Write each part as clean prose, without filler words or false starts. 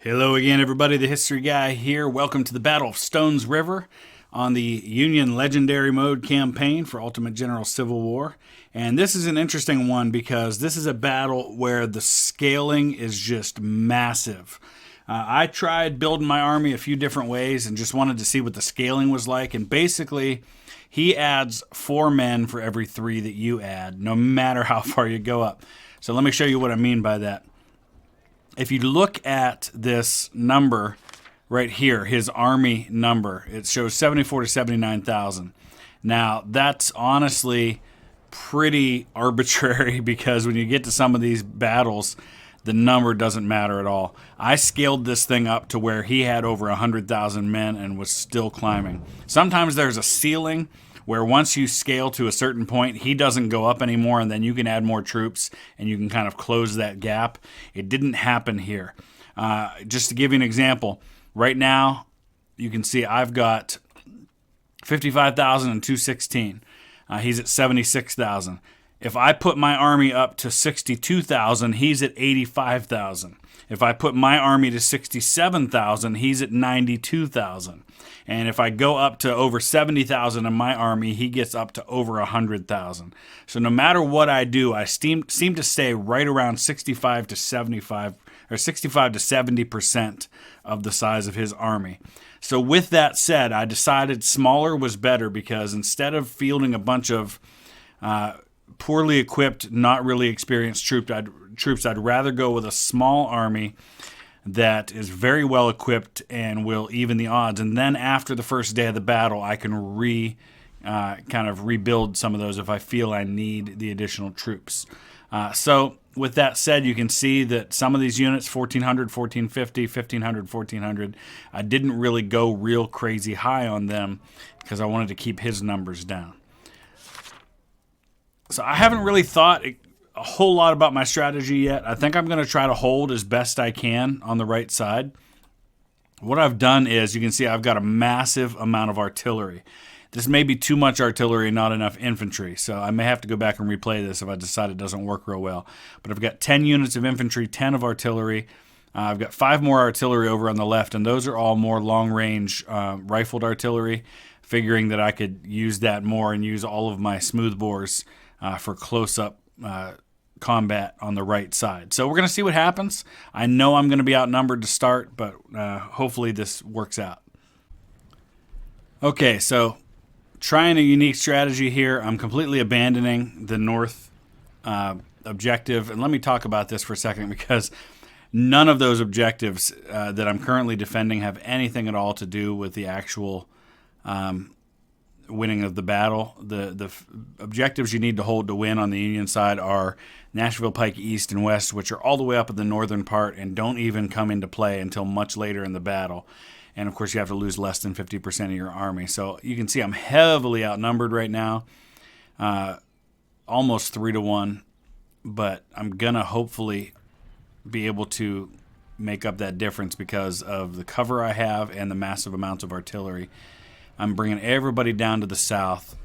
Hello again, everybody. The History Guy here. Welcome to the Battle of Stones River on the Union Legendary Mode campaign for Ultimate General Civil War. And this is an interesting one because this is a battle where the scaling is just massive. I tried building my army a few different ways and just wanted to see what the scaling was like. And basically, he adds 4 men for every 3 that you add, no matter how far you go up. So let me show you what I mean by that. If you look at this number right here, his army number, it shows 74 to 79,000. Now, that's honestly pretty arbitrary because when you get to some of these battles, the number doesn't matter at all. I scaled this thing up to where he had over 100,000 men and was still climbing. Sometimes there's a ceiling where once you scale to a certain point, he doesn't go up anymore, and then you can add more troops, and you can kind of close that gap. It didn't happen here. Just to give you an example, right now, you can see I've got 55,000 and 216. He's at 76,000. If I put my army up to 62,000, he's at 85,000. If I put my army to 67,000, he's at 92,000. And if I go up to over 70,000 in my army, he gets up to over 100,000. So no matter what I do, I seem to stay right around 65 to 75 or 65 to 70% of the size of his army. So with that said, I decided smaller was better because instead of fielding a bunch of poorly equipped, not really experienced troops, I'd rather go with a small army that is very well equipped and will even the odds. And then after the first day of the battle, I can kind of rebuild some of those if I feel I need the additional troops. So with that said, you can see that some of these units, 1,400, 1,450, 1,500, 1,400, I didn't really go real crazy high on them because I wanted to keep his numbers down. So I haven't really thought a whole lot about my strategy yet. I think I'm going to try to hold as best I can on the right side. What I've done is, you can see I've got a massive amount of artillery. This may be too much artillery and not enough infantry, so I may have to go back and replay this if I decide it doesn't work real well. But I've got 10 units of infantry, 10 of artillery. I've got 5 more artillery over on the left, and those are all more long-range rifled artillery, figuring that I could use that more and use all of my smoothbores for close-up combat on the right side. So we're going to see what happens. I know I'm going to be outnumbered to start, but hopefully this works out. Okay, so trying a unique strategy here. I'm completely abandoning the north objective. And let me talk about this for a second because none of those objectives that I'm currently defending have anything at all to do with the actual winning of the battle. The objectives you need to hold to win on the Union side are Nashville Pike East and West, which are all the way up in the northern part and don't even come into play until much later in the battle. And of course, you have to lose less than 50% of your army. So you can see I'm heavily outnumbered right now, almost 3-1. But I'm gonna hopefully be able to make up that difference because of the cover I have and the massive amounts of artillery. I'm bringing everybody down to the south.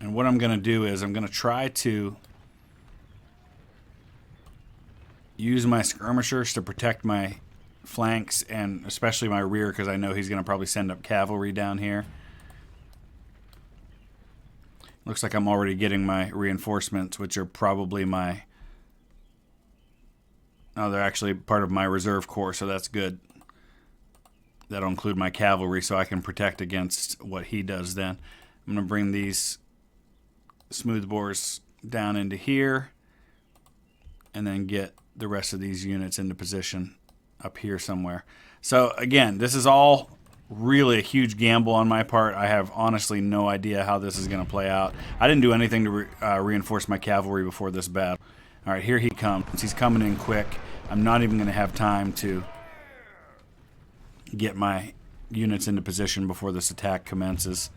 And what I'm going to do is I'm going to try to use my skirmishers to protect my flanks and especially my rear because I know he's going to probably send up cavalry down here. Looks like I'm already getting my reinforcements, which are probably my... Oh, they're actually part of my reserve corps, so that's good. That'll include my cavalry so I can protect against what he does then. I'm going to bring these smoothbores down into here and then get the rest of these units into position up here somewhere. So again, this is all really a huge gamble on my part. I have honestly no idea how this is going to play out. I didn't do anything to reinforce my cavalry before this battle. All right, here he comes. He's coming in quick. I'm not even going to have time to get my units into position before this attack commences.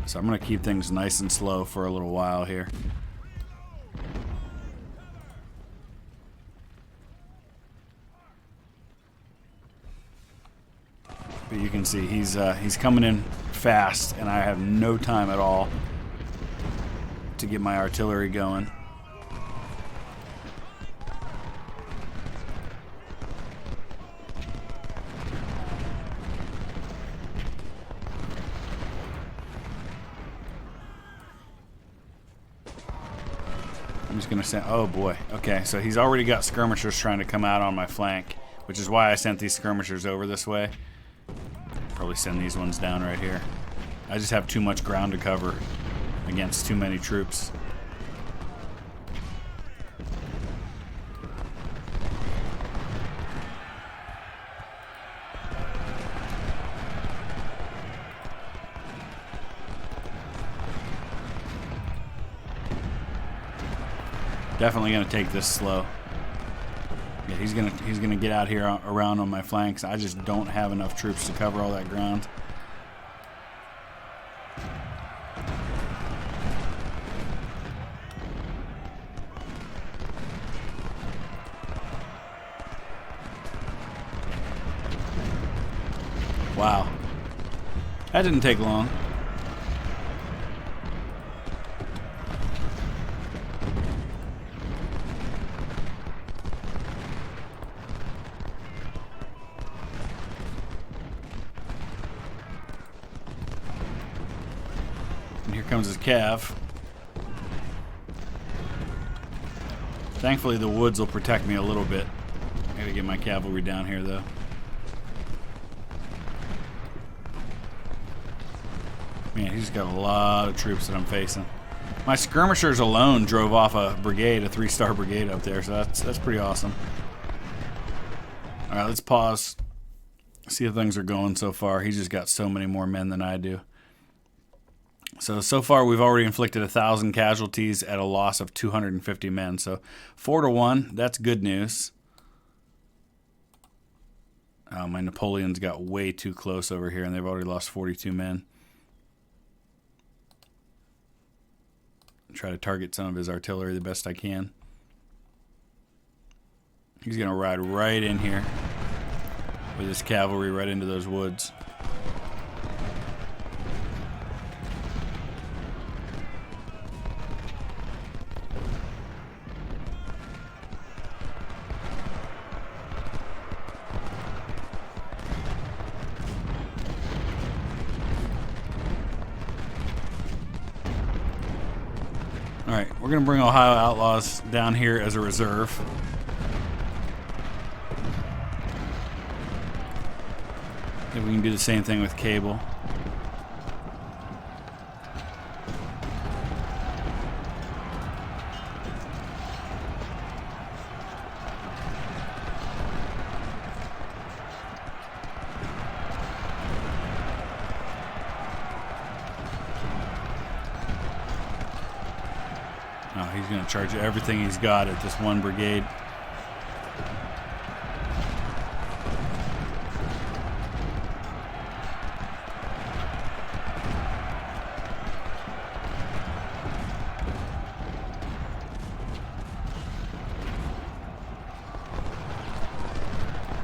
So I'm going to keep things nice and slow for a little while here. But you can see he's coming in fast, and I have no time at all to get my artillery going. I'm just going to send... Oh, boy. Okay, so he's already got skirmishers trying to come out on my flank, which is why I sent these skirmishers over this way. Probably send these ones down right here. I just have too much ground to cover against too many troops. Definitely gonna take this slow. Yeah, he's gonna get out here around on my flanks. I just don't have enough troops to cover all that ground. Wow, that didn't take long. And here comes his cav. Thankfully, the woods will protect me a little bit. I gotta get my cavalry down here, though. Man, he's got a lot of troops that I'm facing. My skirmishers alone drove off a brigade, a 3-star brigade up there, so that's pretty awesome. All right, let's pause. See how things are going so far. He's just got so many more men than I do. So far we've already inflicted 1,000 casualties at a loss of 250 men. So 4-1, that's good news. Oh, my Napoleons got way too close over here, and they've already lost 42 men. Try to target some of his artillery the best I can. He's going to ride right in here with his cavalry right into those woods. Alright, we're going to bring Ohio Outlaws down here as a reserve. Maybe we can do the same thing with Cable. Oh, he's going to charge everything he's got at this one brigade.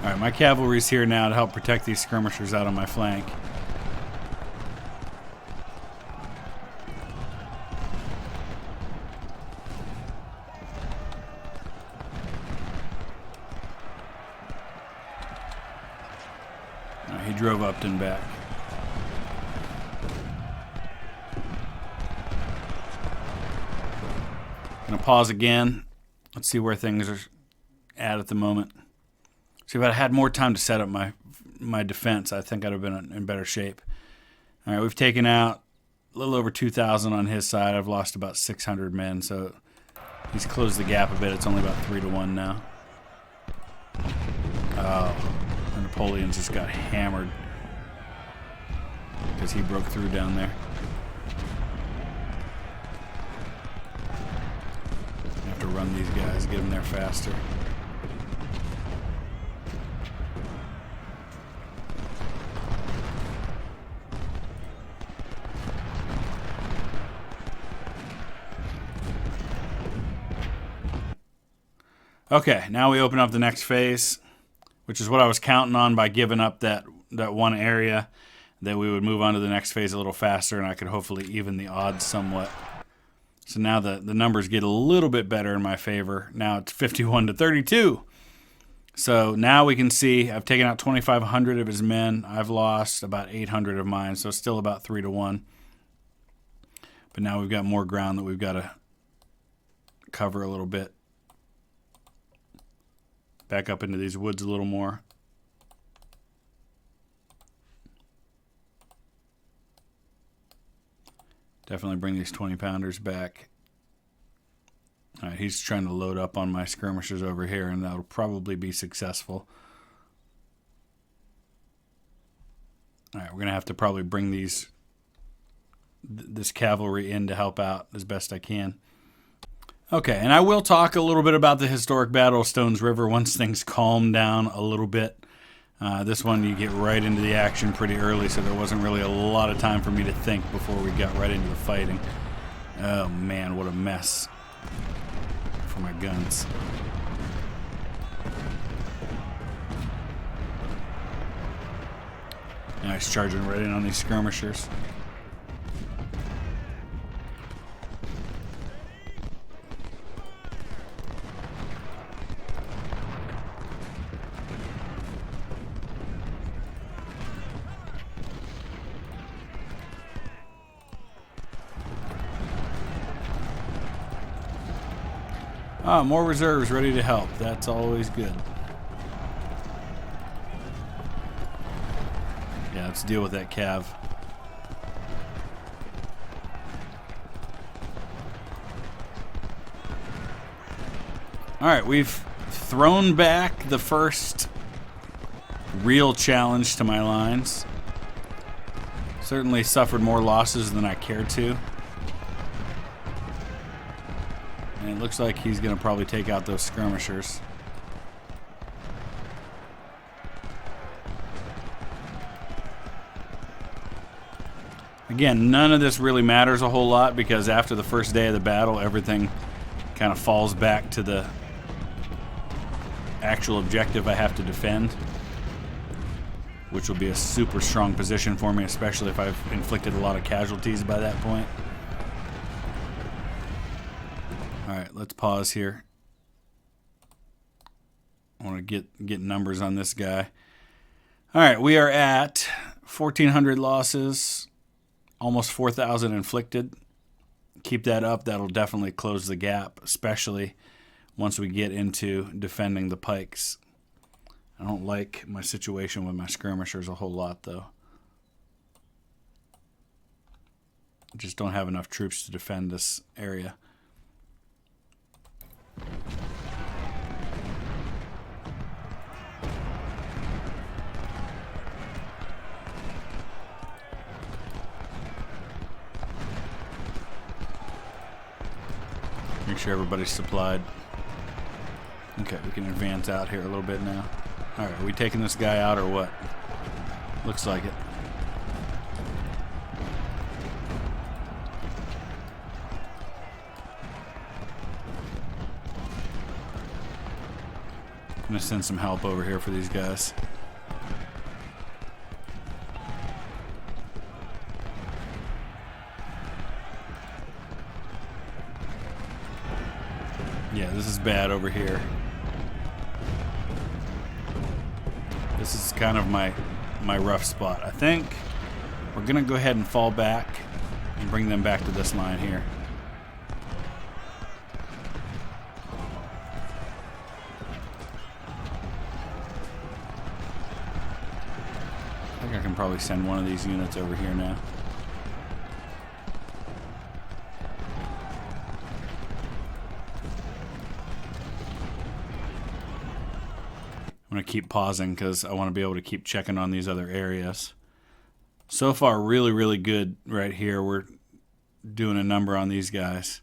All right, my cavalry's here now to help protect these skirmishers out on my flank. He drove Upton back. Gonna pause again. Let's see where things are at the moment. See, if I had more time to set up my defense, I think I'd have been in better shape. All right, we've taken out a little over 2,000 on his side. I've lost about 600 men, so he's closed the gap a bit. It's only about 3-1 now. Oh. Napoleon's just got hammered because he broke through down there. I have to run these guys, get them there faster. Okay, now we open up the next phase, which is what I was counting on by giving up that one area, that we would move on to the next phase a little faster, and I could hopefully even the odds somewhat. So now the numbers get a little bit better in my favor. Now it's 51-32. So now we can see I've taken out 2,500 of his men. I've lost about 800 of mine, so still about 3-1. But now we've got more ground that we've got to cover a little bit. Back up into these woods a little more. Definitely bring these 20-pounders back. All right, he's trying to load up on my skirmishers over here, and that'll probably be successful. All right, we're going to have to probably bring this cavalry in to help out as best I can. Okay, and I will talk a little bit about the historic Battle of Stones River once things calm down a little bit. This one, you get right into the action pretty early, so there wasn't really a lot of time for me to think before we got right into the fighting. Oh man, what a mess for my guns. Nice, charging right in on these skirmishers. Ah, more reserves ready to help. That's always good. Yeah, let's deal with that cav. Alright, we've thrown back the first real challenge to my lines. Certainly suffered more losses than I cared to. And it looks like he's going to probably take out those skirmishers. Again, none of this really matters a whole lot because after the first day of the battle, everything kind of falls back to the actual objective I have to defend, which will be a super strong position for me, especially if I've inflicted a lot of casualties by that point. Alright, let's pause here. I want to get numbers on this guy. Alright, we are at 1,400 losses, almost 4,000 inflicted. Keep that up. That'll definitely close the gap, especially once we get into defending the pikes. I don't like my situation with my skirmishers a whole lot, though. I just don't have enough troops to defend this area. Make sure everybody's supplied. Okay, we can advance out here a little bit now. Alright, are we taking this guy out or what? Looks like it. I'm going to send some help over here for these guys. Yeah, this is bad over here. This is kind of my rough spot. I think we're going to go ahead and fall back and bring them back to this line here. I think I can probably send one of these units over here now. I'm going to keep pausing because I want to be able to keep checking on these other areas. So far, really, really good right here. We're doing a number on these guys.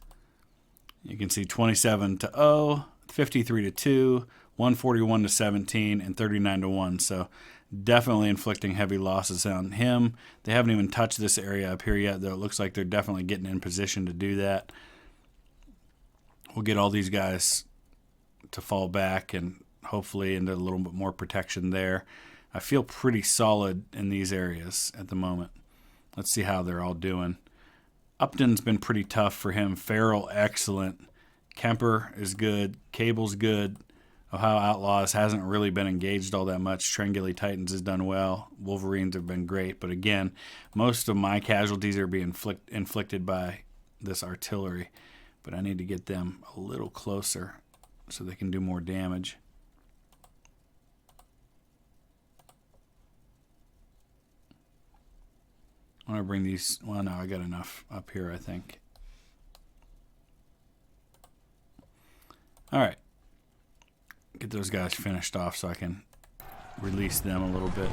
You can see 27 to 0, 53 to 2, 141 to 17, and 39 to 1. So definitely inflicting heavy losses on him. They haven't even touched this area up here yet, though it looks like they're definitely getting in position to do that. We'll get all these guys to fall back and hopefully into a little bit more protection there. I feel pretty solid in these areas at the moment. Let's see how they're all doing. Upton's been pretty tough for him. Farrell, excellent. Kemper is good. Cable's good. Ohio Outlaws hasn't really been engaged all that much. Trengilly Titans has done well. Wolverines have been great. But again, most of my casualties are being inflicted by this artillery. But I need to get them a little closer so they can do more damage. I want to bring these... Well, no, I got enough up here, I think. All right. Get those guys finished off so I can release them a little bit.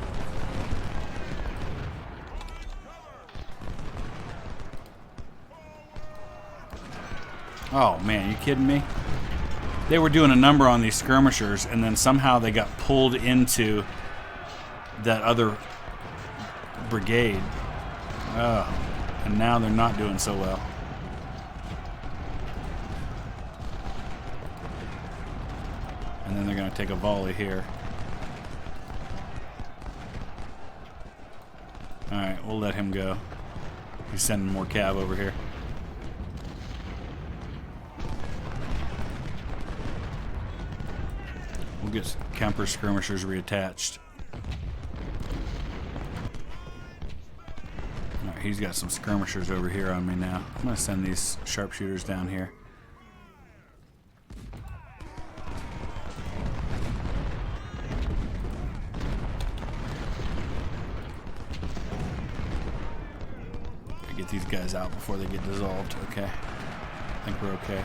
Oh, man, you kidding me? They were doing a number on these skirmishers, and then somehow they got pulled into that other brigade. Oh, and now they're not doing so well. And then they're going to take a volley here. Alright, we'll let him go. He's sending more cav over here. We'll get Kemper skirmishers reattached. Alright, he's got some skirmishers over here on me now. I'm going to send these sharpshooters down here. Get these guys out before they get dissolved. Okay. I think we're okay.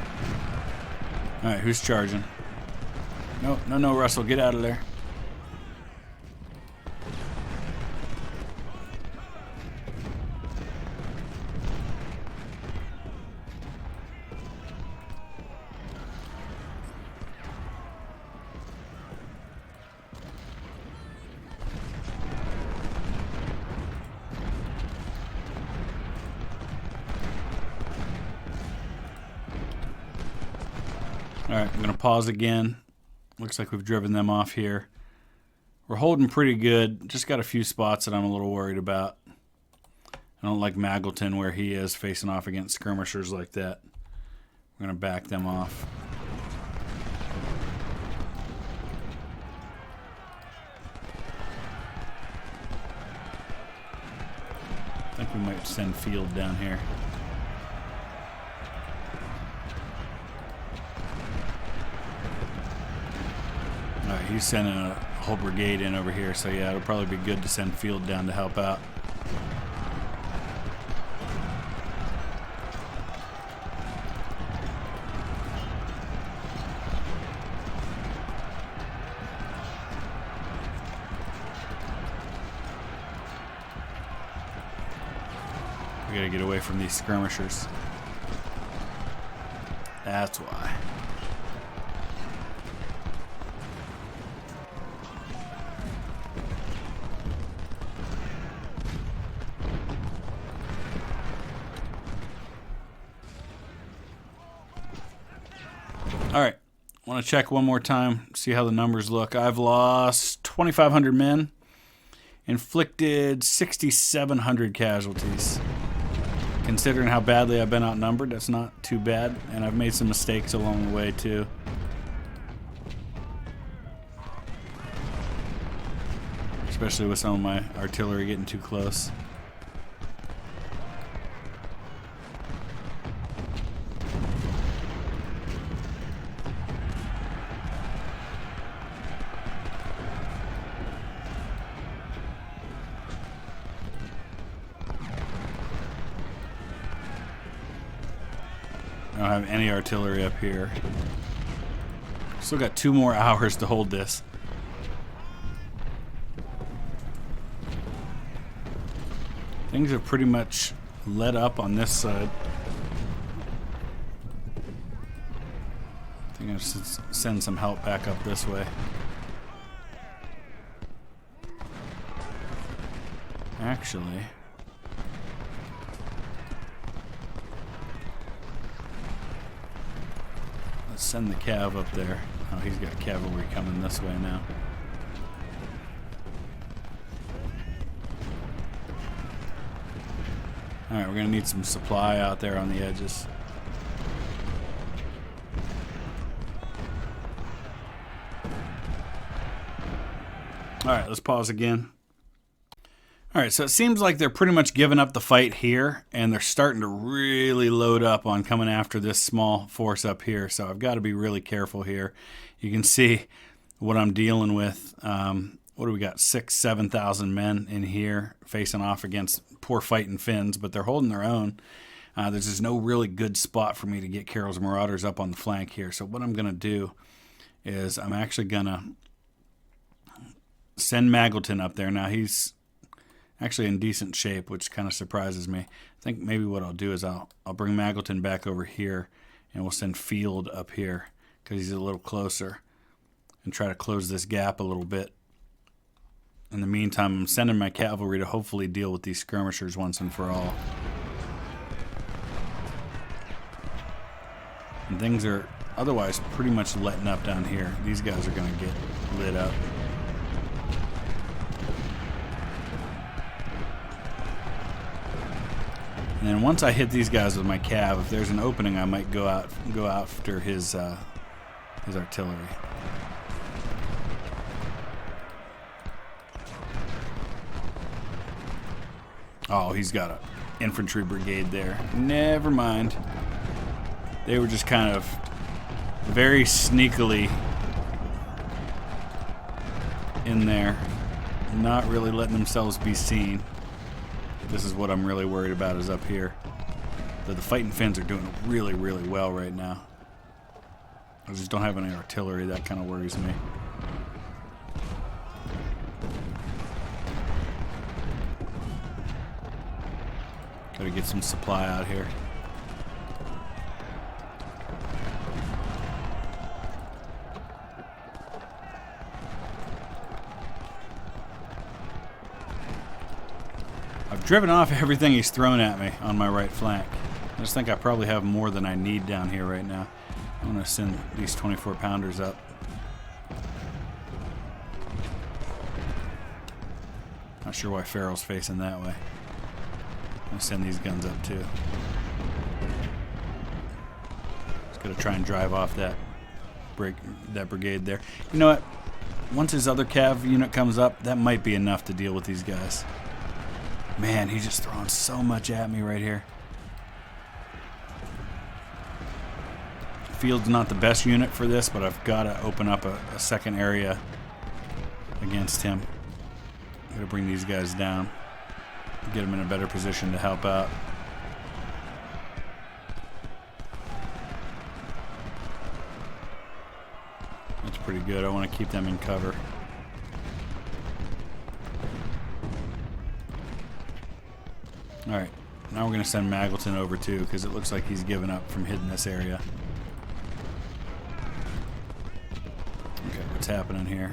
Alright, who's charging? No, Russell, get out of there. Alright, I'm going to pause again. Looks like we've driven them off here. We're holding pretty good. Just got a few spots that I'm a little worried about. I don't like Magleton where he is facing off against skirmishers like that. We're going to back them off. I think we might send Field down here. Alright, he's sending a whole brigade in over here, so yeah, it'll probably be good to send Field down to help out. We gotta get away from these skirmishers. That's why. Alright, want to check one more time, see how the numbers look. I've lost 2,500 men, inflicted 6,700 casualties. Considering how badly I've been outnumbered, that's not too bad, and I've made some mistakes along the way too. Especially with some of my artillery getting too close. I don't have any artillery up here. Still got 2 more hours to hold this. Things are pretty much let up on this side. I think I should send some help back up this way. Actually... let's send the cav up there. Oh, he's got cavalry coming this way now. Alright, we're going to need some supply out there on the edges. Alright, let's pause again. All right, so it seems like they're pretty much giving up the fight here, and they're starting to really load up on coming after this small force up here. So I've got to be really careful here. You can see what I'm dealing with. What do we got? 7,000 men in here facing off against poor fighting Finns, but they're holding their own. There's just no really good spot for me to get Carroll's Marauders up on the flank here. So what I'm going to do is I'm actually going to send Magleton up there. Now he's actually in decent shape, which kind of surprises me. I think maybe what I'll do is I'll bring Magleton back over here, and we'll send Field up here because he's a little closer, and try to close this gap a little bit. In the meantime, I'm sending my cavalry to hopefully deal with these skirmishers once and for all. And things are otherwise pretty much letting up down here. These guys are going to get lit up. And then once I hit these guys with my cav, if there's an opening, I might go after his artillery. Oh, he's got an infantry brigade there. Never mind. They were just kind of very sneakily in there, not really letting themselves be seen. This is what I'm really worried about, is up here. The fighting Finns are doing really, really well right now. I just don't have any artillery. That kind of worries me. Gotta get some supply out here. I've driven off everything he's thrown at me on my right flank. I just think I probably have more than I need down here right now. I'm going to send these 24-pounders up. Not sure why Farrell's facing that way. I'm going to send these guns up too. Just got to try and drive off that brigade there. You know what? Once his other cav unit comes up, that might be enough to deal with these guys. Man, he's just throwing so much at me right here. Field's not the best unit for this, but I've got to open up a second area against him. Got to bring these guys down, get them in a better position to help out. That's pretty good. I want to keep them in cover. Alright, now we're going to send Magleton over too, because it looks like he's given up from hitting this area. Okay, what's happening here?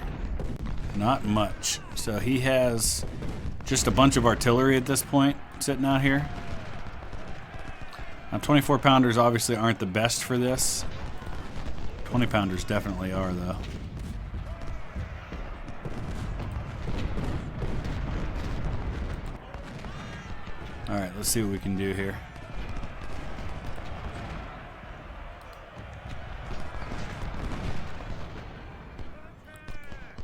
Not much. So he has just a bunch of artillery at this point sitting out here. Now 24-pounders obviously aren't the best for this. 20-pounders definitely are, though. Alright, let's see what we can do here.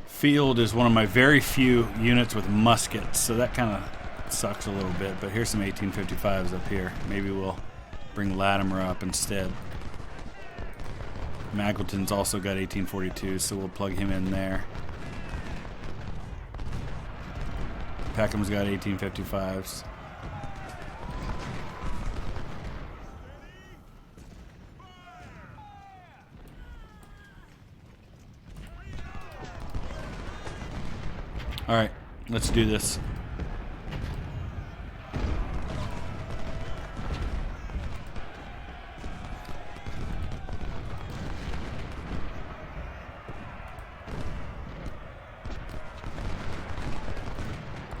Field is one of my very few units with muskets, so that kind of sucks a little bit. But here's some 1855s up here. Maybe we'll bring Latimer up instead. Magleton's also got 1842, so we'll plug him in there. Peckham's got 1855s. All right, let's do this.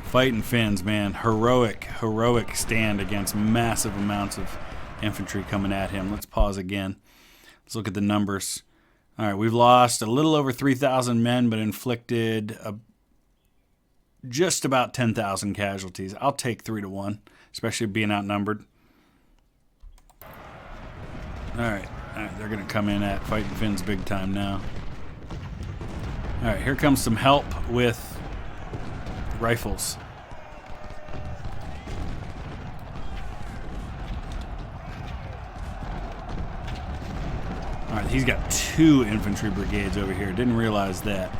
Fighting Finns, man. Heroic stand against massive amounts of infantry coming at him. Let's pause again. Let's look at the numbers. All right, we've lost a little over 3,000 men, but inflicted just about 10,000 casualties. I'll take 3-1, especially being outnumbered. All right, they're going to come in at Fighting Finns big time now. All right, here comes some help with rifles. Alright, he's got 2 infantry brigades over here. Didn't realize that.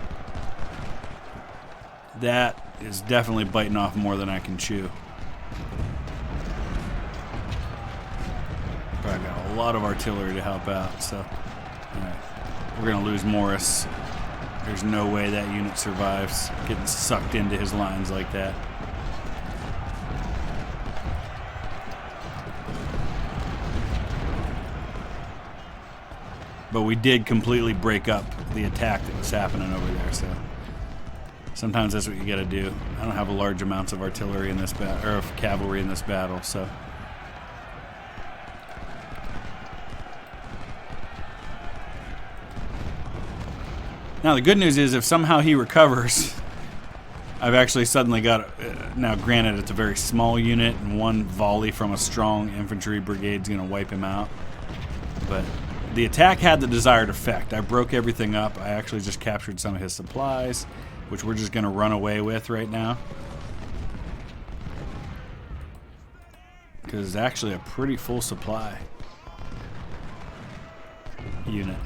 That is definitely biting off more than I can chew. But I've got a lot of artillery to help out, so alright. We're gonna lose Morris. There's no way that unit survives getting sucked into his lines like that. But we did completely break up the attack that was happening over there, so sometimes that's what you gotta do. I don't have a large amounts of artillery in this battle, or of cavalry in this battle, so. Now the good news is if somehow he recovers, I've actually suddenly got, now granted it's a very small unit and one volley from a strong infantry brigade's gonna wipe him out, but the attack had the desired effect. I broke everything up. I actually just captured some of his supplies, which we're just going to run away with right now. Because it's actually a pretty full supply unit.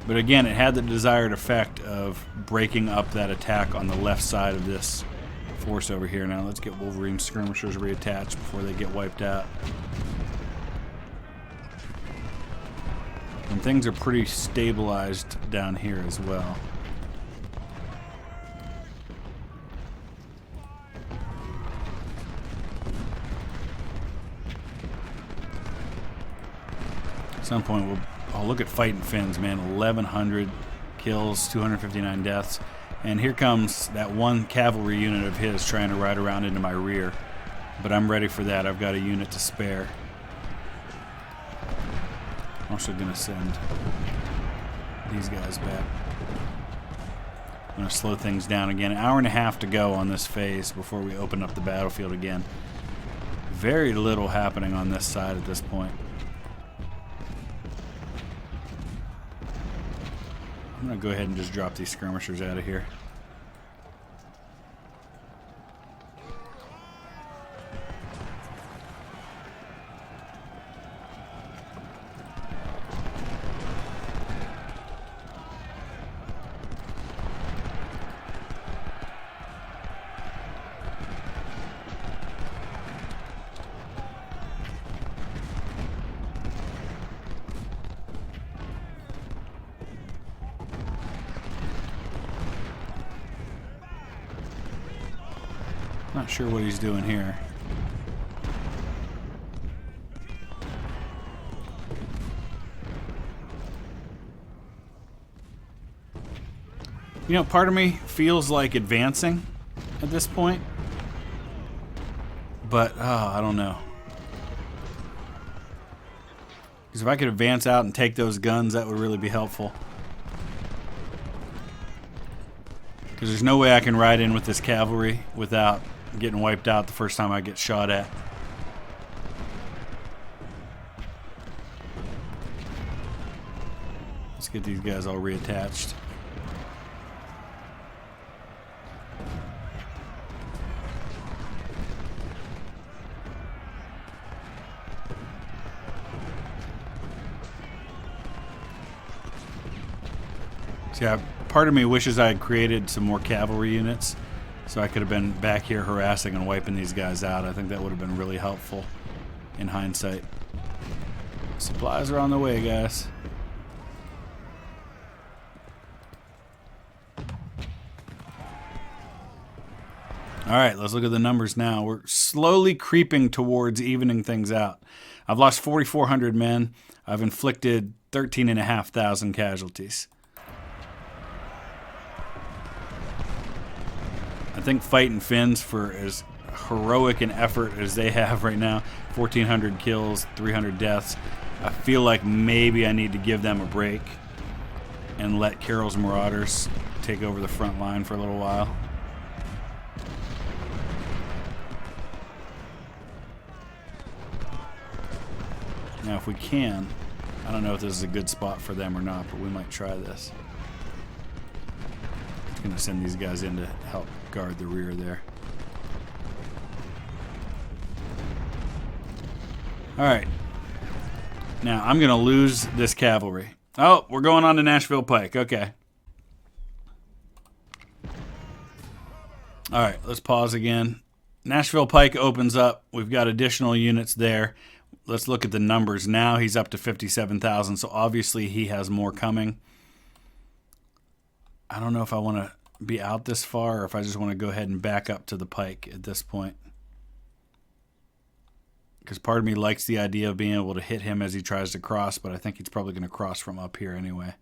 But again, it had the desired effect of breaking up that attack on the left side of this force over here. Now let's get Wolverine skirmishers reattached before they get wiped out. And things are pretty stabilized down here as well. At some point I'll look at fighting Finns, man. 1,100 kills, 259 deaths. And here comes that one cavalry unit of his trying to ride around into my rear. But I'm ready for that. I've got a unit to spare. I'm also going to send these guys back. I'm going to slow things down again. An hour and a half to go on this phase before we open up the battlefield again. Very little happening on this side at this point. I'm going to go ahead and just drop these skirmishers out of here. Not sure what he's doing here. You know, part of me feels like advancing at this point, but I don't know. Because if I could advance out and take those guns, that would really be helpful. Because there's no way I can ride in with this cavalry without getting wiped out the first time I get shot at. Let's get these guys all reattached. See, part of me wishes I had created some more cavalry units so I could have been back here harassing and wiping these guys out. I think that would have been really helpful in hindsight. Supplies are on the way, guys. Alright, let's look at the numbers now. We're slowly creeping towards evening things out. I've lost 4,400 men. I've inflicted 13,500 casualties. I think fighting Finns, for as heroic an effort as they have right now, 1,400 kills, 300 deaths, I feel like maybe I need to give them a break and let Carroll's Marauders take over the front line for a little while. Now if we can, I don't know if this is a good spot for them or not, but we might try this. Going to send these guys in to help guard the rear there. Alright. Now, I'm going to lose this cavalry. Oh, we're going on to Nashville Pike. Okay. Alright, let's pause again. Nashville Pike opens up. We've got additional units there. Let's look at the numbers. Now he's up to 57,000, so obviously he has more coming. I don't know if I want to be out this far or if I just want to go ahead and back up to the Pike at this point. Because part of me likes the idea of being able to hit him as he tries to cross, but I think he's probably going to cross from up here anyway.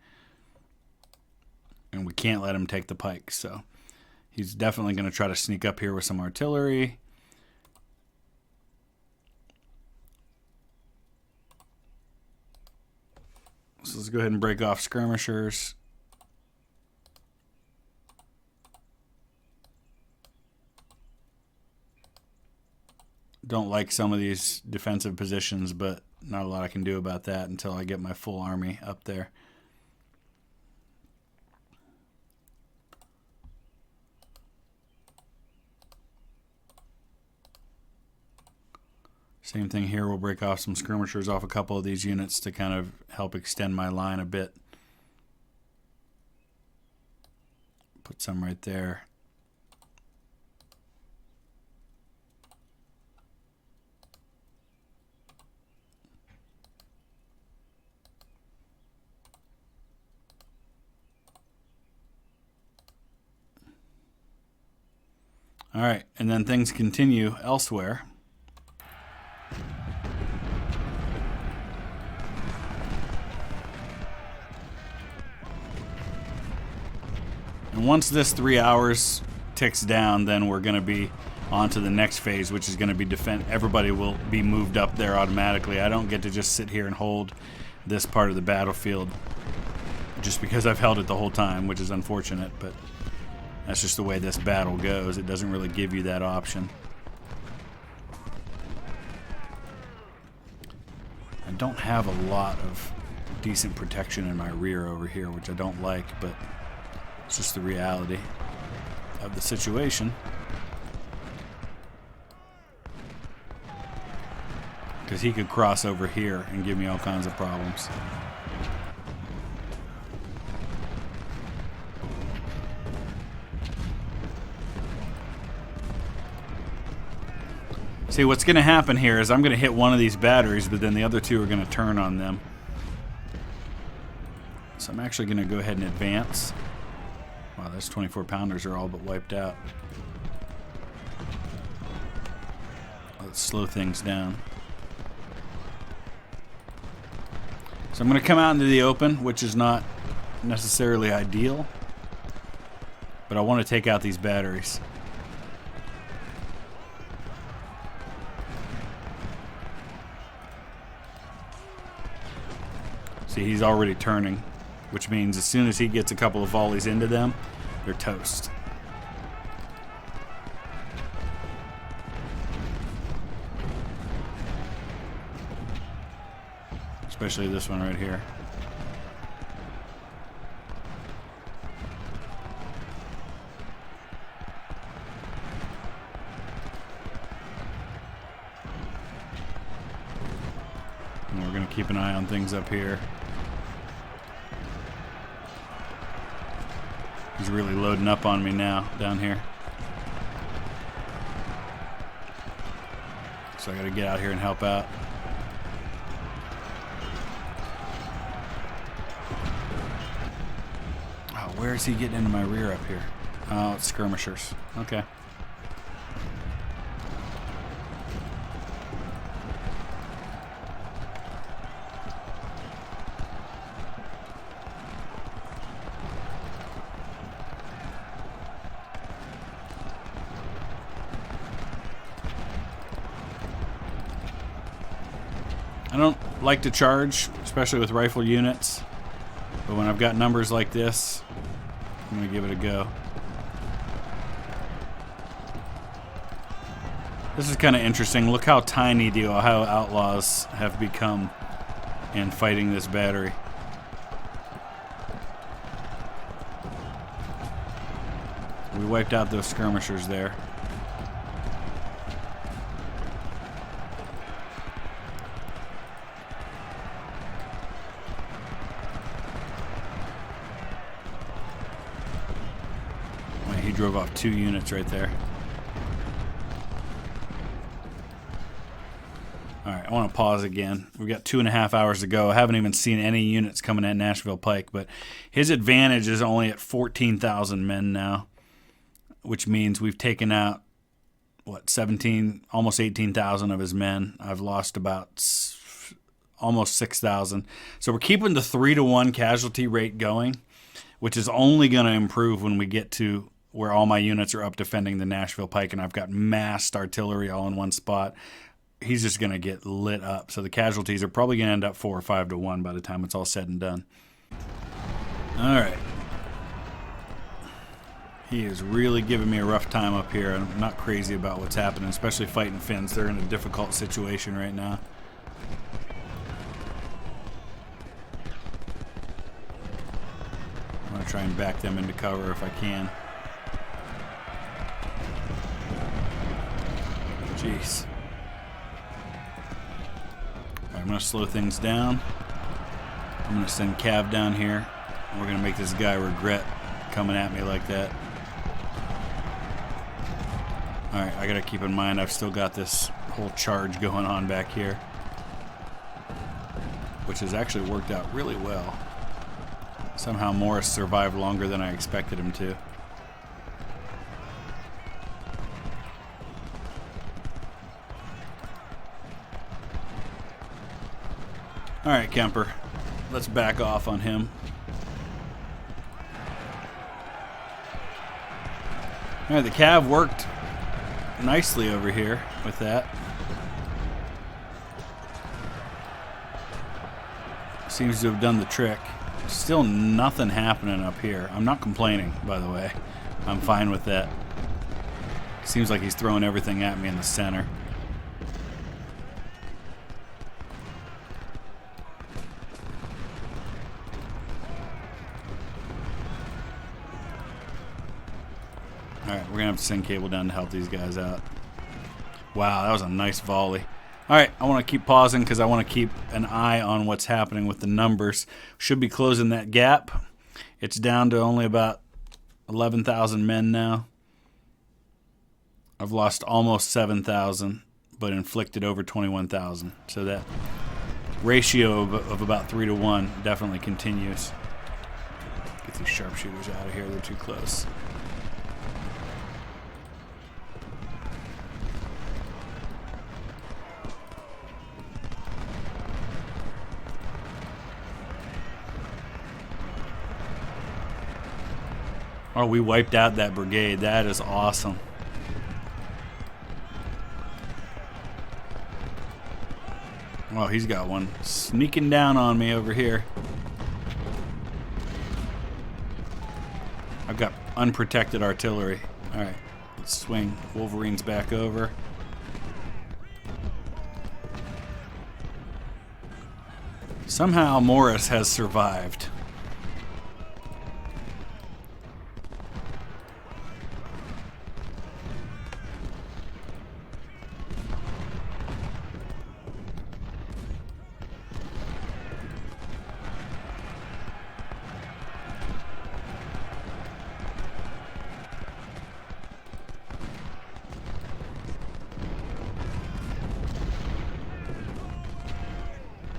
And we can't let him take the Pike, so he's definitely going to try to sneak up here with some artillery. So let's go ahead and break off skirmishers. Don't like some of these defensive positions, but not a lot I can do about that until I get my full army up there. Same thing here. We'll break off some skirmishers off a couple of these units to kind of help extend my line a bit. Put some right there. All right, and then things continue elsewhere. And once this 3 hours ticks down, then we're going to be on to the next phase, which is going to be defend. Everybody will be moved up there automatically. I don't get to just sit here and hold this part of the battlefield just because I've held it the whole time, which is unfortunate, but that's just the way this battle goes. It doesn't really give you that option. I don't have a lot of decent protection in my rear over here, which I don't like, but it's just the reality of the situation. Because he could cross over here and give me all kinds of problems. See, what's going to happen here is I'm going to hit one of these batteries, but then the other two are going to turn on them. So I'm actually going to go ahead and advance. Wow, those 24-pounders are all but wiped out. Let's slow things down. So I'm going to come out into the open, which is not necessarily ideal, but I want to take out these batteries. See, he's already turning, which means as soon as he gets a couple of volleys into them, they're toast. Especially this one right here. And we're going to keep an eye on things up here. He's really loading up on me now down here. So I got to get out here and help out. Oh, where is he getting into my rear up here? Oh, it's skirmishers. Okay. I don't like to charge, especially with rifle units, but when I've got numbers like this, I'm going to give it a go. This is kind of interesting. Look how tiny the Ohio Outlaws have become in fighting this battery. We wiped out those skirmishers there. off 2 units right there. Alright, I want to pause again. We've got 2.5 hours to go. I haven't even seen any units coming at Nashville Pike, but his advantage is only at 14,000 men now, which means we've taken out, what, 17, almost 18,000 of his men. I've lost about almost 6,000. So we're keeping the 3-to-1 casualty rate going, which is only going to improve when we get to where all my units are up defending the Nashville Pike and I've got massed artillery all in one spot. He's just going to get lit up. So the casualties are probably going to end up 4 or 5-to-1 by the time it's all said and done. All right. He is really giving me a rough time up here. I'm not crazy about what's happening, especially fighting Finns. They're in a difficult situation right now. I'm going to try and back them into cover if I can. Jeez. I'm going to slow things down. I'm going to send Cav down here. We're going to make this guy regret coming at me like that. Alright, I got to keep in mind I've still got this whole charge going on back here, which has actually worked out really well. Somehow Morris survived longer than I expected him to. Alright, Kemper. Let's back off on him. Alright, the Cav worked nicely over here with that. Seems to have done the trick. Still nothing happening up here. I'm not complaining, by the way. I'm fine with that. Seems like he's throwing everything at me in the center. Alright, we're going to have to send cable down to help these guys out. Wow, that was a nice volley. Alright, I want to keep pausing because I want to keep an eye on what's happening with the numbers. Should be closing that gap. It's down to only about 11,000 men now. I've lost almost 7,000, but inflicted over 21,000. So that ratio of about 3-to-1 definitely continues. Get these sharpshooters out of here, they're too close. Oh, we wiped out that brigade. That is awesome. Oh, he's got one sneaking down on me over here. I've got unprotected artillery. Alright, let's swing Wolverines back over. Somehow Morris has survived.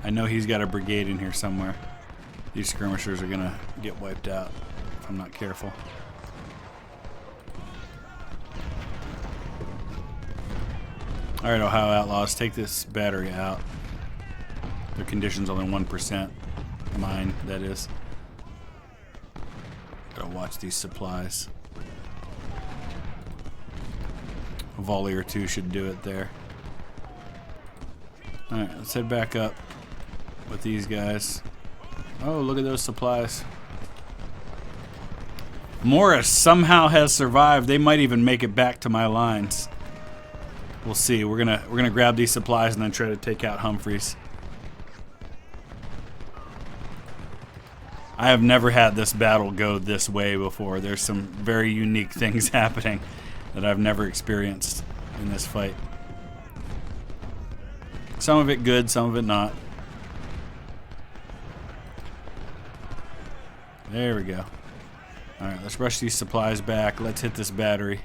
I know he's got a brigade in here somewhere. These skirmishers are gonna get wiped out if I'm not careful. Alright, Ohio Outlaws, take this battery out. Their condition's only 1%. Mine, that is. Gotta watch these supplies. A volley or two should do it there. Alright, let's head back up with these guys. Oh, look at those supplies. Morris somehow has survived. They might even make it back to my lines. We'll see. We're gonna grab these supplies and then try to take out Humphreys. I have never had this battle go this way before. There's some very unique things happening that I've never experienced in this fight. Some of it good, some of it not. There we go. Alright, let's rush these supplies back. Let's hit this battery.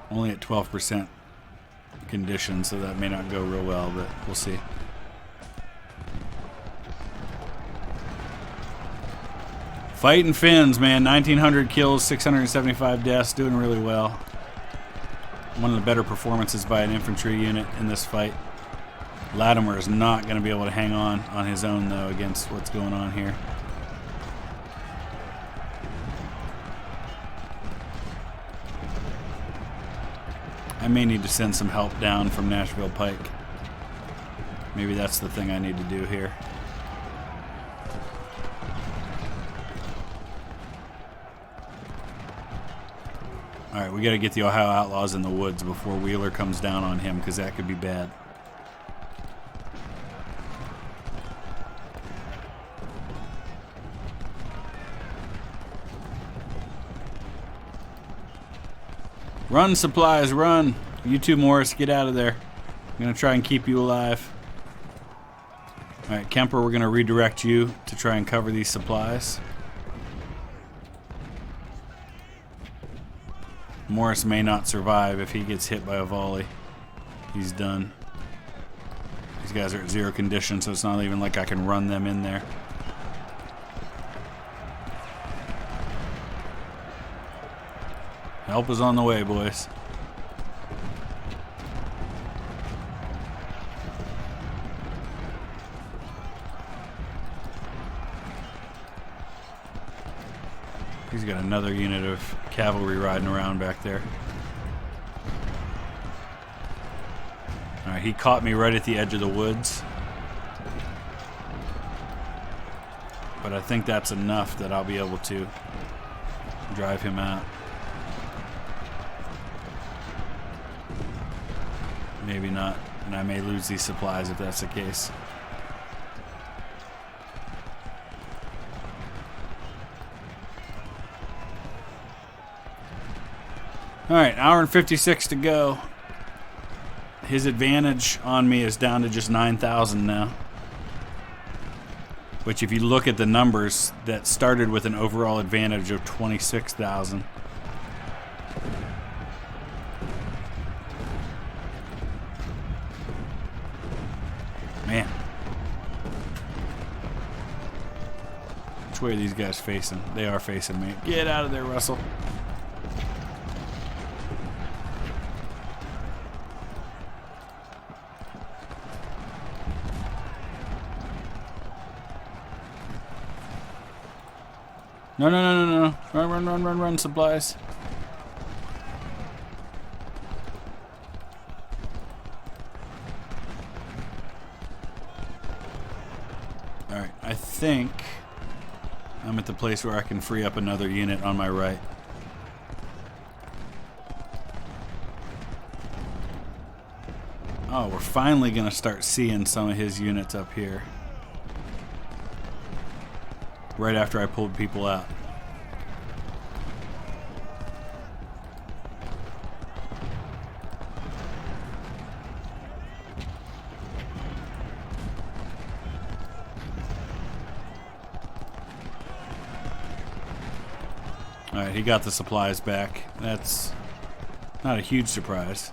Only at 12% condition, so that may not go real well, but we'll see. Fighting Finns, man. 1,900 kills, 675 deaths, doing really well. One of the better performances by an infantry unit in this fight. Latimer is not going to be able to hang on his own, though, against what's going on here. I may need to send some help down from Nashville Pike. Maybe that's the thing I need to do here. Alright, we got to get the Ohio Outlaws in the woods before Wheeler comes down on him, because that could be bad. Run, supplies, run. You two, Morris, get out of there. I'm going to try and keep you alive. Alright, Kemper, we're going to redirect you to try and cover these supplies. Morris may not survive if he gets hit by a volley. He's done. These guys are at 0 condition, so it's not even like I can run them in there. Help is on the way, boys. He's got another unit of cavalry riding around back there. Alright, he caught me right at the edge of the woods. But I think that's enough that I'll be able to drive him out. Maybe not, and I may lose these supplies if that's the case. Alright, hour and 56 to go. His advantage on me is down to just 9,000 now. Which, if you look at the numbers, that started with an overall advantage of 26,000. Man. Which way are these guys facing? They are facing me. Get out of there, Russell. No, no, no, no, no. Run, run, run, run, run, supplies. Alright, I think I'm at the place where I can free up another unit on my right. Oh, we're finally going to start seeing some of his units up here. Right after I pulled people out. Alright, he got the supplies back. That's not a huge surprise.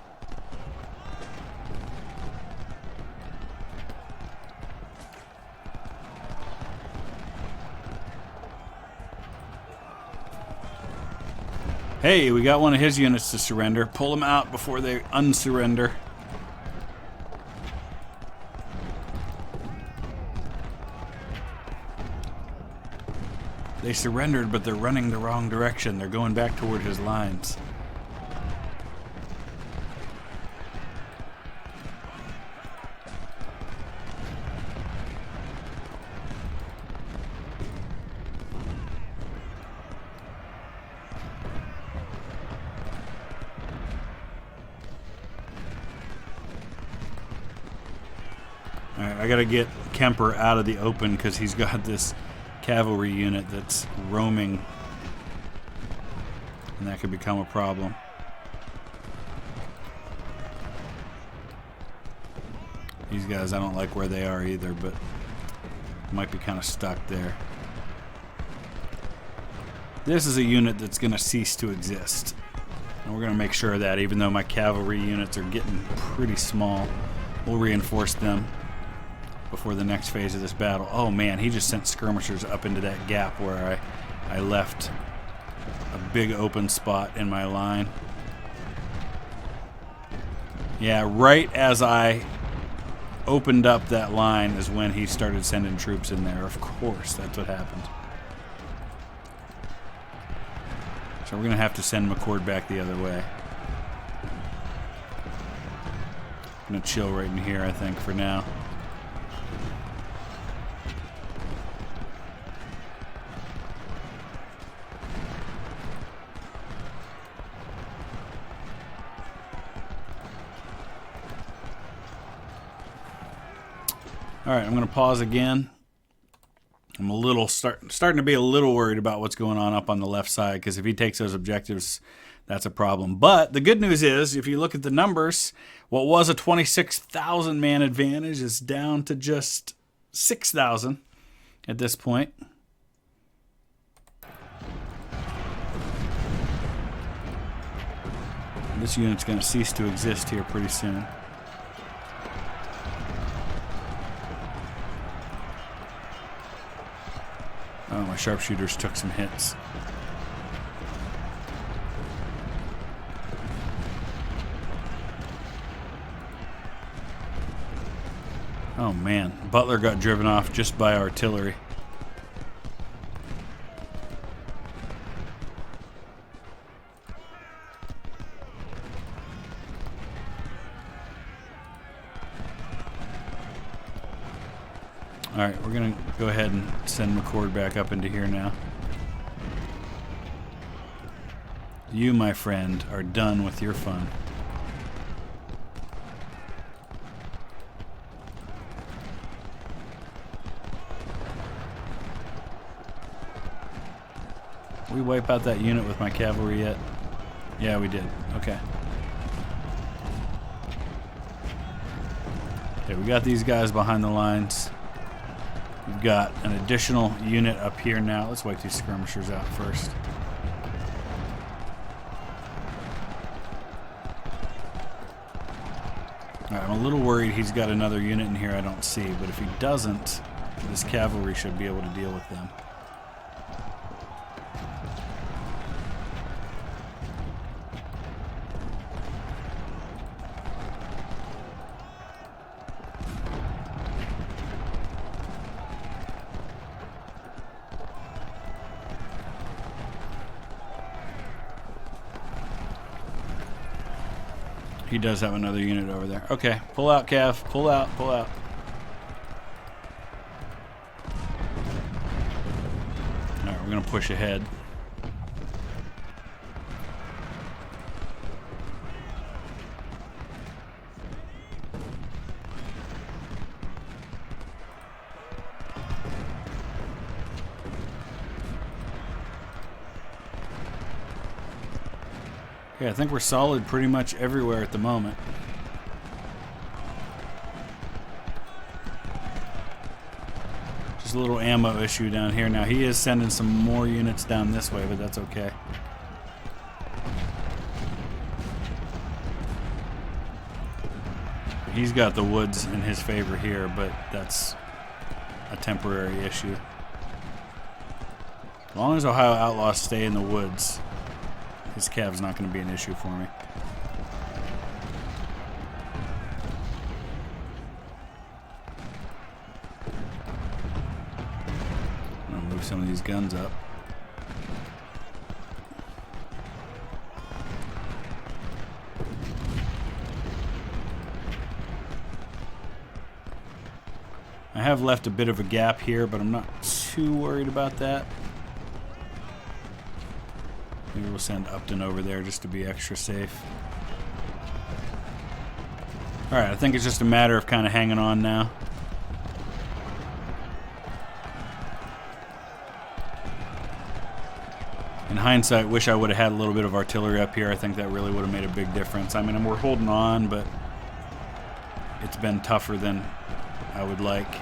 Hey, we got one of his units to surrender. Pull them out before they unsurrender. They surrendered, but they're running the wrong direction. They're going back toward his lines. Alright, I gotta get Kemper out of the open because he's got this cavalry unit that's roaming, and that could become a problem. guys, I don't like where they are either, but might be kind of stuck there. This is a unit that's going to cease to exist. And we're going to make sure of that, even though my cavalry units are getting pretty small. We'll reinforce them before the next phase of this battle. Oh man, he just sent skirmishers up into that gap where I left a big open spot in my line. Yeah, right as I opened up that line is when he started sending troops in there. Of course, that's what happened. So we're going to have to send McCord back the other way. I'm going to chill right in here, I think, for now. All right, I'm going to pause again. I'm a little starting to be a little worried about what's going on up on the left side, because if he takes those objectives, that's a problem. But the good news is, if you look at the numbers, what was a 26,000 man advantage is down to just 6,000 at this point. This unit's going to cease to exist here pretty soon. Oh, my sharpshooters took some hits. Oh man, Butler got driven off just by artillery. Alright, we're going to go ahead and send McCord back up into here now. You, my friend, are done with your fun. Did we wipe out that unit with my cavalry yet? Yeah, we did. Okay. Okay, we got these guys behind the lines. We've got an additional unit up here now. Let's wipe these skirmishers out first. Alright, I'm a little worried he's got another unit in here I don't see, but if he doesn't, this cavalry should be able to deal with them. He does have another unit over there. Okay, pull out, Cav. Pull out, pull out. Alright, we're going to push ahead. Yeah, I think we're solid pretty much everywhere at the moment. Just a little ammo issue down here. Now, he is sending some more units down this way, but that's okay. He's got the woods in his favor here, but that's a temporary issue. As long as Ohio Outlaws stay in the woods, this cav's not going to be an issue for me. I'm going to move some of these guns up. I have left a bit of a gap here, but I'm not too worried about that. Maybe we'll send Upton over there just to be extra safe. Alright, I think it's just a matter of kind of hanging on now. In hindsight, wish I would have had a little bit of artillery up here. I think that really would have made a big difference. I mean, we're holding on, but it's been tougher than I would like,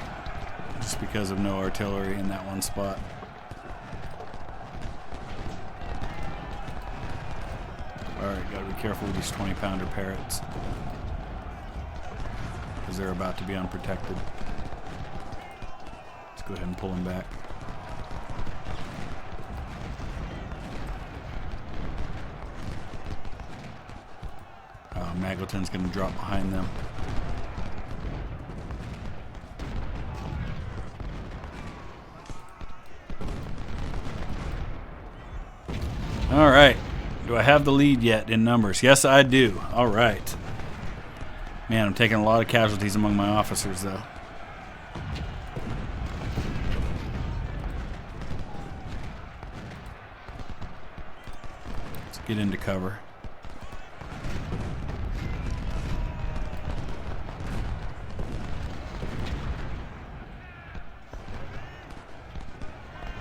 just because of no artillery in that one spot. Alright, gotta be careful with these 20-pounder parrots, because they're about to be unprotected. Let's go ahead and pull them back. Magleton's going to drop behind them. All right. Do I have the lead yet in numbers? Yes, I do. All right. Man, I'm taking a lot of casualties among my officers, though. Let's get into cover.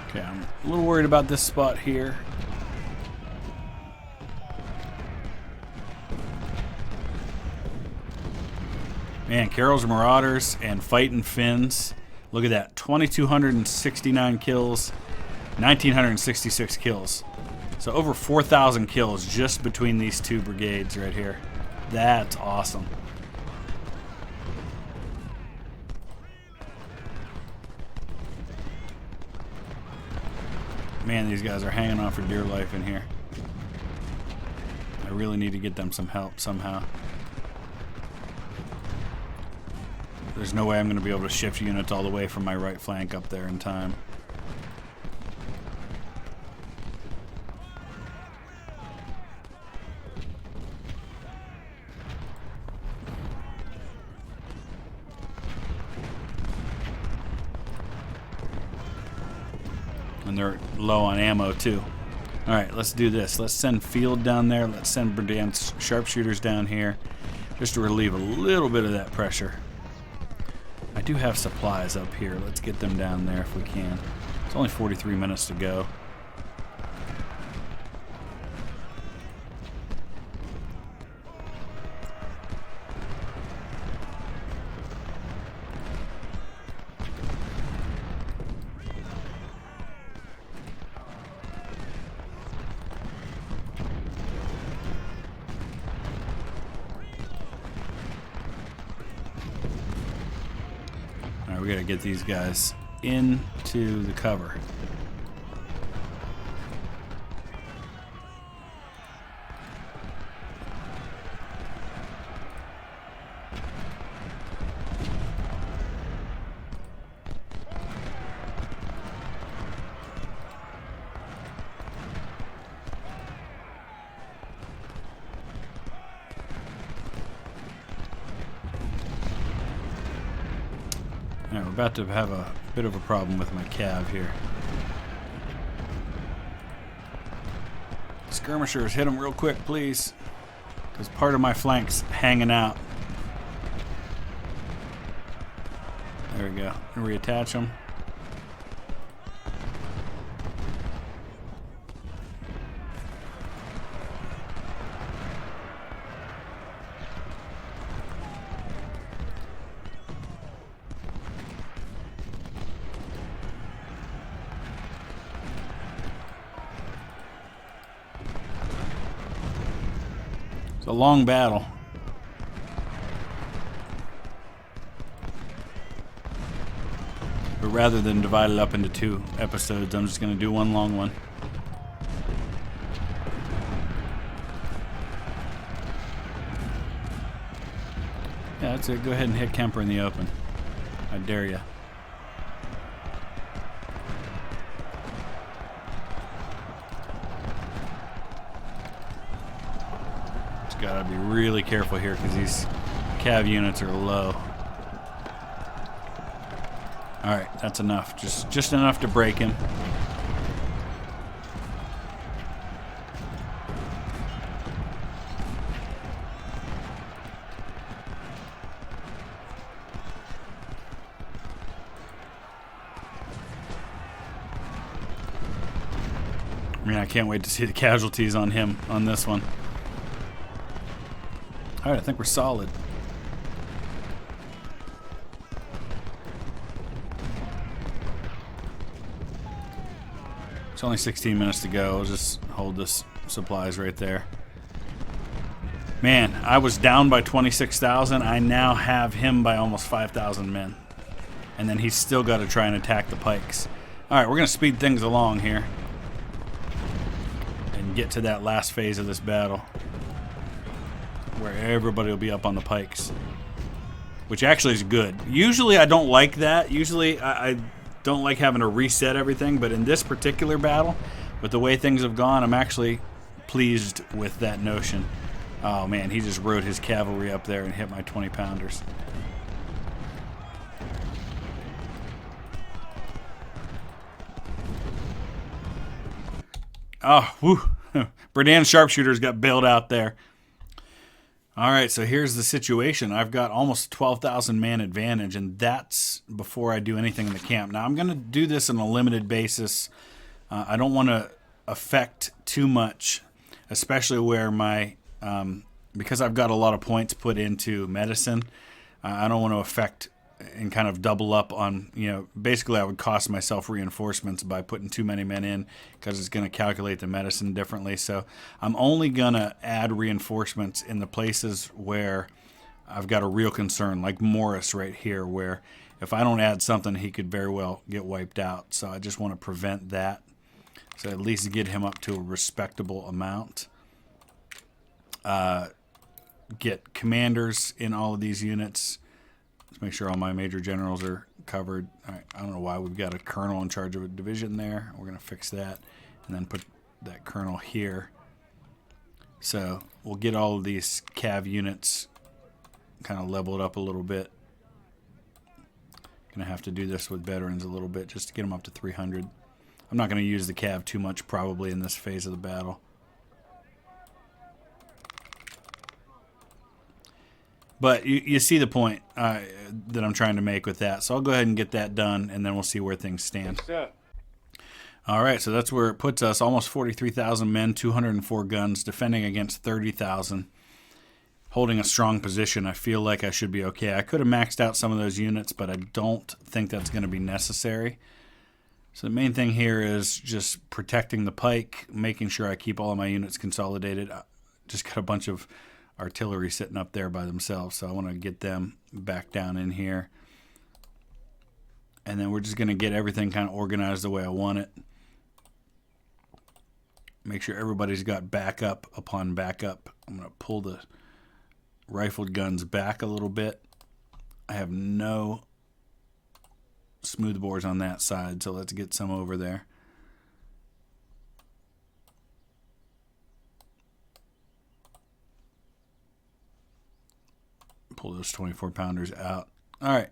Okay, I'm a little worried about this spot here. Man, Carol's Marauders and Fighting Finns. Look at that. 2,269 kills, 1,966 kills. So over 4,000 kills just between these two brigades right here. That's awesome. Man, these guys are hanging on for dear life in here. I really need to get them some help somehow. There's no way I'm going to be able to shift units all the way from my right flank up there in time. And they're low on ammo too. Alright, let's do this. Let's send Field down there. Let's send Berdan's sharpshooters down here, just to relieve a little bit of that pressure. I do have supplies up here. Let's get them down there if we can. It's only 43 minutes to go. We gotta get these guys into the cover. Alright, we're about to have a bit of a problem with my cav here. Skirmishers, hit them real quick, please. Because part of my flank's hanging out. There we go. Reattach them. It's a long battle. But rather than divide it up into 2 episodes, I'm just going to do one long one. Yeah, that's it. Go ahead and hit Kemper in the open. I dare ya. Gotta be really careful here because these cav units are low. Alright, that's enough. Just enough to break him. I mean, I can't wait to see the casualties on him on this one. Alright, I think we're solid. It's only 16 minutes to go. I'll just hold this supplies right there. Man, I was down by 26,000. I now have him by almost 5,000 men. And then he's still got to try and attack the pikes. Alright, we're going to speed things along here. And get to that last phase of this battle. Where everybody will be up on the pikes. Which actually is good. Usually I don't like that. Usually I don't like having to reset everything. But in this particular battle, with the way things have gone, I'm actually pleased with that notion. Oh man, he just rode his cavalry up there and hit my 20-pounders. Oh, whew. Bredan's sharpshooters got bailed out there. Alright, so here's the situation. I've got almost 12,000 man advantage, and that's before I do anything in the camp. Now, I'm going to do this on a limited basis. I don't want to affect too much, especially where my... because I've got a lot of points put into medicine, I don't want to affect and kind of double up on, you know, basically I would cost myself reinforcements by putting too many men in because it's going to calculate the medicine differently. So I'm only going to add reinforcements in the places where I've got a real concern, like Morris right here, where if I don't add something, he could very well get wiped out. So I just want to prevent that. So at least get him up to a respectable amount. Get commanders in all of these units. Let's make sure all my major generals are covered. All right, I don't know why we've got a colonel in charge of a division there. We're going to fix that and then put that colonel here. So we'll get all of these cav units kind of leveled up a little bit. Going to have to do this with veterans a little bit just to get them up to 300. I'm not going to use the cav too much probably in this phase of the battle. But you see the point that I'm trying to make with that. So I'll go ahead and get that done, and then we'll see where things stand. Yes, all right, so that's where it puts us. Almost 43,000 men, 204 guns, defending against 30,000. Holding a strong position. I feel like I should be okay. I could have maxed out some of those units, but I don't think that's going to be necessary. So the main thing here is just protecting the pike, making sure I keep all of my units consolidated. I just got a bunch of artillery sitting up there by themselves, so I want to get them back down in here. And then we're just going to get everything kind of organized the way I want it. Make sure everybody's got backup upon backup. I'm going to pull the rifled guns back a little bit. I have no smoothbores on that side, so let's get some over there. Pull those 24-pounders out. All right.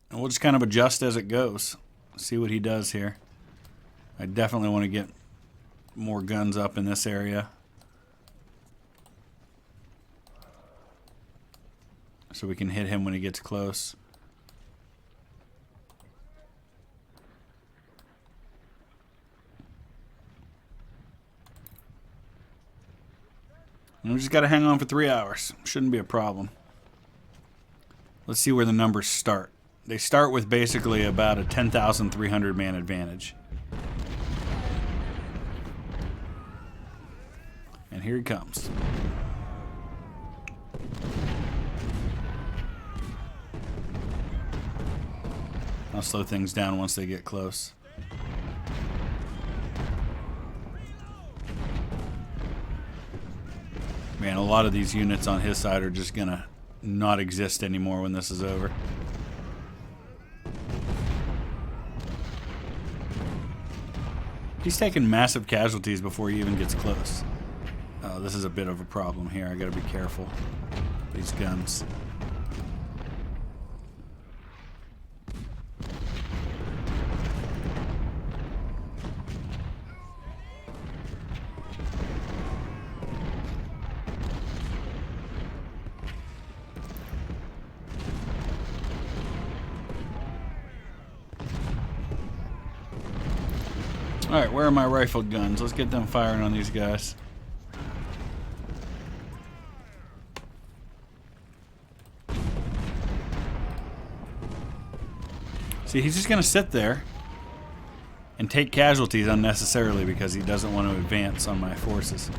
And we'll just kind of adjust as it goes. See what he does here. I definitely want to get more guns up in this area. So we can hit him when he gets close. And we just got to hang on for 3 hours. Shouldn't be a problem. Let's see where the numbers start. They start with basically about a 10,300 man advantage. And here he comes. I'll slow things down once they get close. Man, a lot of these units on his side are just going to not exist anymore when this is over. He's taking massive casualties before he even gets close. Oh, this is a bit of a problem here. I gotta be careful. These guns. Alright, where are my rifled guns? Let's get them firing on these guys. See, he's just going to sit there and take casualties unnecessarily because he doesn't want to advance on my forces.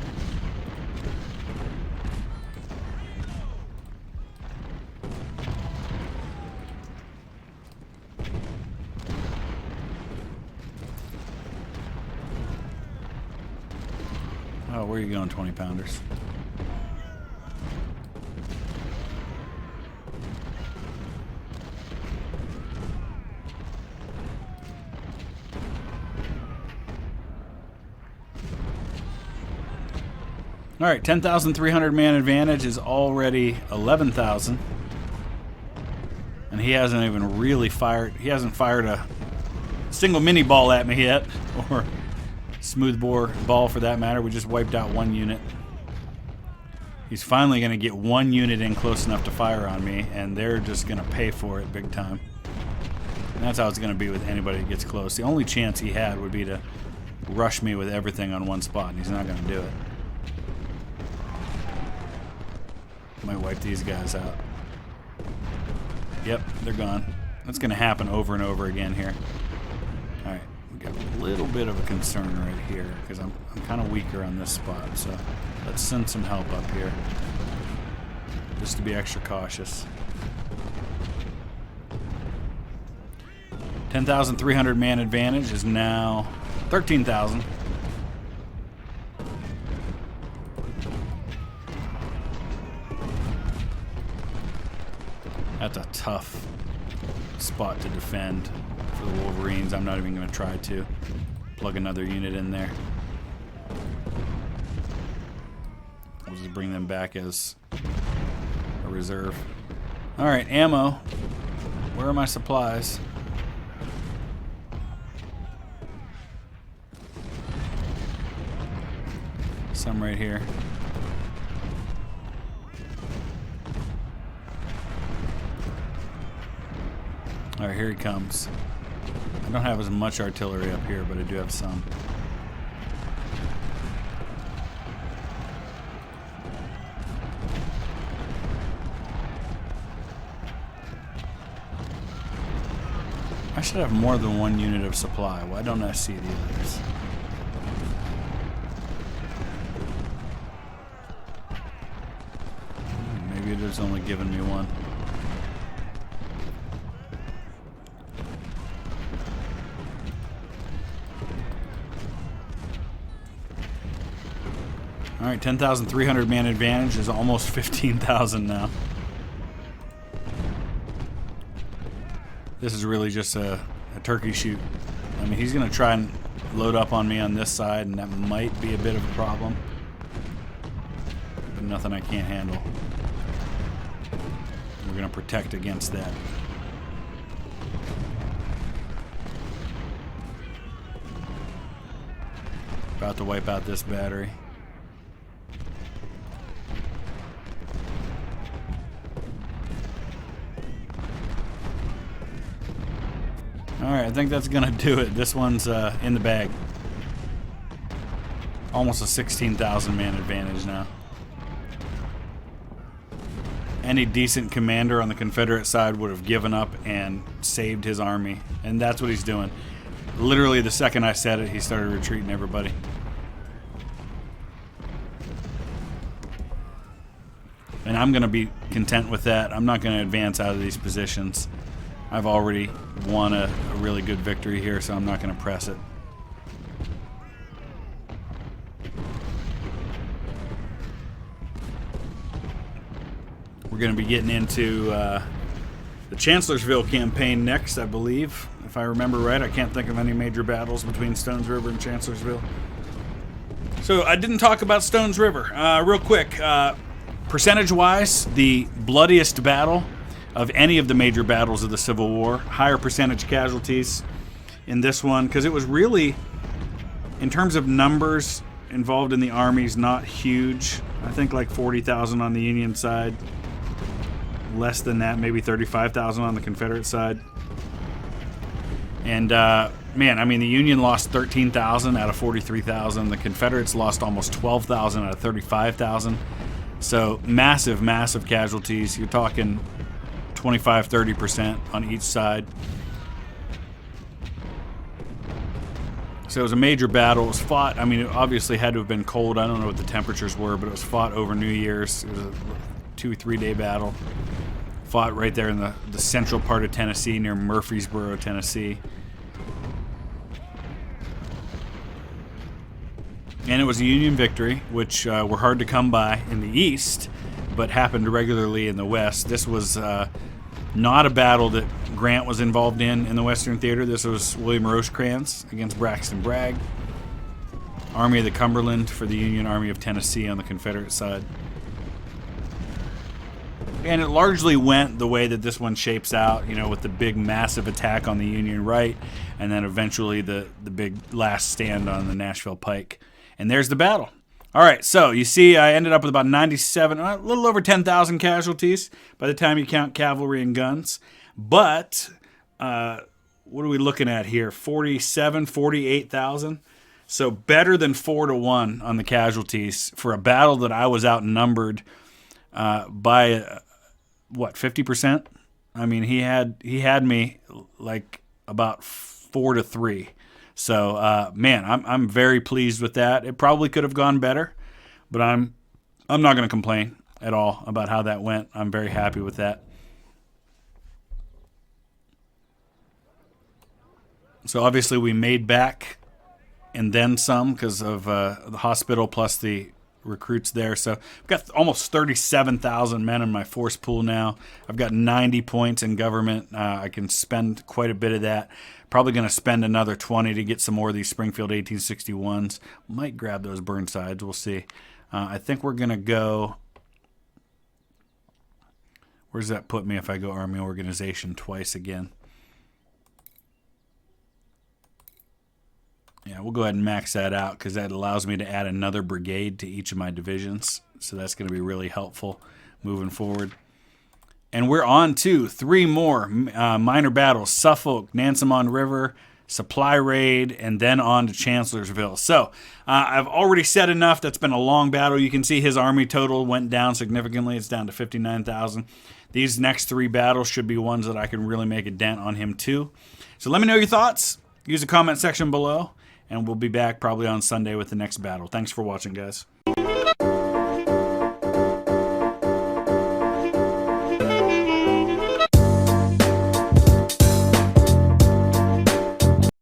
Oh, where are you going, 20-pounders? All right, 10,300 man advantage is already 11,000. And he hasn't even really fired, he hasn't fired a single mini ball at me yet, or smoothbore ball for that matter. We just wiped out one unit. He's finally going to get one unit in close enough to fire on me, and they're just going to pay for it big time. And that's how it's going to be with anybody that gets close. The only chance he had would be to rush me with everything on one spot, and he's not going to do it. Might wipe these guys out. Yep, they're gone. That's going to happen over and over again here. All right, we got a little bit of a concern right here because I'm kind of weaker on this spot. So let's send some help up here just to be extra cautious. 10,300 man advantage is now 13,000. That's a tough spot to defend for the Wolverines. I'm not even going to try to plug another unit in there. We'll just bring them back as a reserve. All right, ammo. Where are my supplies? Some right here. All right, here he comes. I don't have as much artillery up here, but I do have some. I should have more than one unit of supply. Why don't I see the others? Maybe it is only giving me one. All right, 10,300 man advantage is almost 15,000 now. This is really just a turkey shoot. I mean, he's going to try and load up on me on this side, and that might be a bit of a problem. But nothing I can't handle. We're going to protect against that. About to wipe out this battery. Alright, I think that's gonna do it. This one's in the bag. Almost a 16,000 man advantage now. Any decent commander on the Confederate side would have given up and saved his army. And that's what he's doing. Literally the second I said it, he started retreating everybody. And I'm gonna be content with that. I'm not gonna advance out of these positions. I've already won a really good victory here, so I'm not going to press it. We're going to be getting into the Chancellorsville campaign next, I believe. If I remember right, I can't think of any major battles between Stones River and Chancellorsville. So I didn't talk about Stones River. Real quick, percentage-wise, the bloodiest battle of any of the major battles of the Civil War. Higher percentage casualties in this one, because it was really, in terms of numbers involved in the armies, not huge. I think like 40,000 on the Union side. Less than that, maybe 35,000 on the Confederate side. And, man, I mean, the Union lost 13,000 out of 43,000. The Confederates lost almost 12,000 out of 35,000. So massive, massive casualties. You're talking 25-30% on each side. So it was a major battle. It was fought, I mean, it obviously had to have been cold. I don't know what the temperatures were, but it was fought over New Year's. It was a 2 or 3 day battle. Fought right there in the central part of Tennessee, near Murfreesboro, Tennessee. And it was a Union victory, which were hard to come by in the East, but happened regularly in the West. This was not a battle that Grant was involved in the Western Theater. This was William Rosecrans against Braxton Bragg. Army of the Cumberland for the Union Army of Tennessee on the Confederate side. And it largely went the way that this one shapes out, you know, with the big massive attack on the Union right, and then eventually the big last stand on the Nashville Pike. And there's the battle. All right, so you see I ended up with about 97, a little over 10,000 casualties by the time you count cavalry and guns. But what are we looking at here? 48,000. So better than 4-1 on the casualties for a battle that I was outnumbered by, 50%? I mean, he had me like about 4-3. So, man, I'm very pleased with that. It probably could have gone better, but I'm not going to complain at all about how that went. I'm very happy with that. So obviously we made back and then some because of the hospital plus the recruits there. So I've got almost 37,000 men in my force pool now. I've got 90 points in government. I can spend quite a bit of that. Probably going to spend another 20 to get some more of these Springfield 1861s. Might grab those Burnsides. We'll see. I think we're going to go... Where does that put me if I go Army Organization twice again? Yeah, we'll go ahead and max that out because that allows me to add another brigade to each of my divisions. So that's going to be really helpful moving forward. And we're on to 3 more minor battles. Suffolk, Nansemond River, Supply Raid, and then on to Chancellorsville. So I've already said enough. That's been a long battle. You can see his army total went down significantly. It's down to 59,000. These next 3 battles should be ones that I can really make a dent on him too. So let me know your thoughts. Use the comment section below. And we'll be back probably on Sunday with the next battle. Thanks for watching, guys.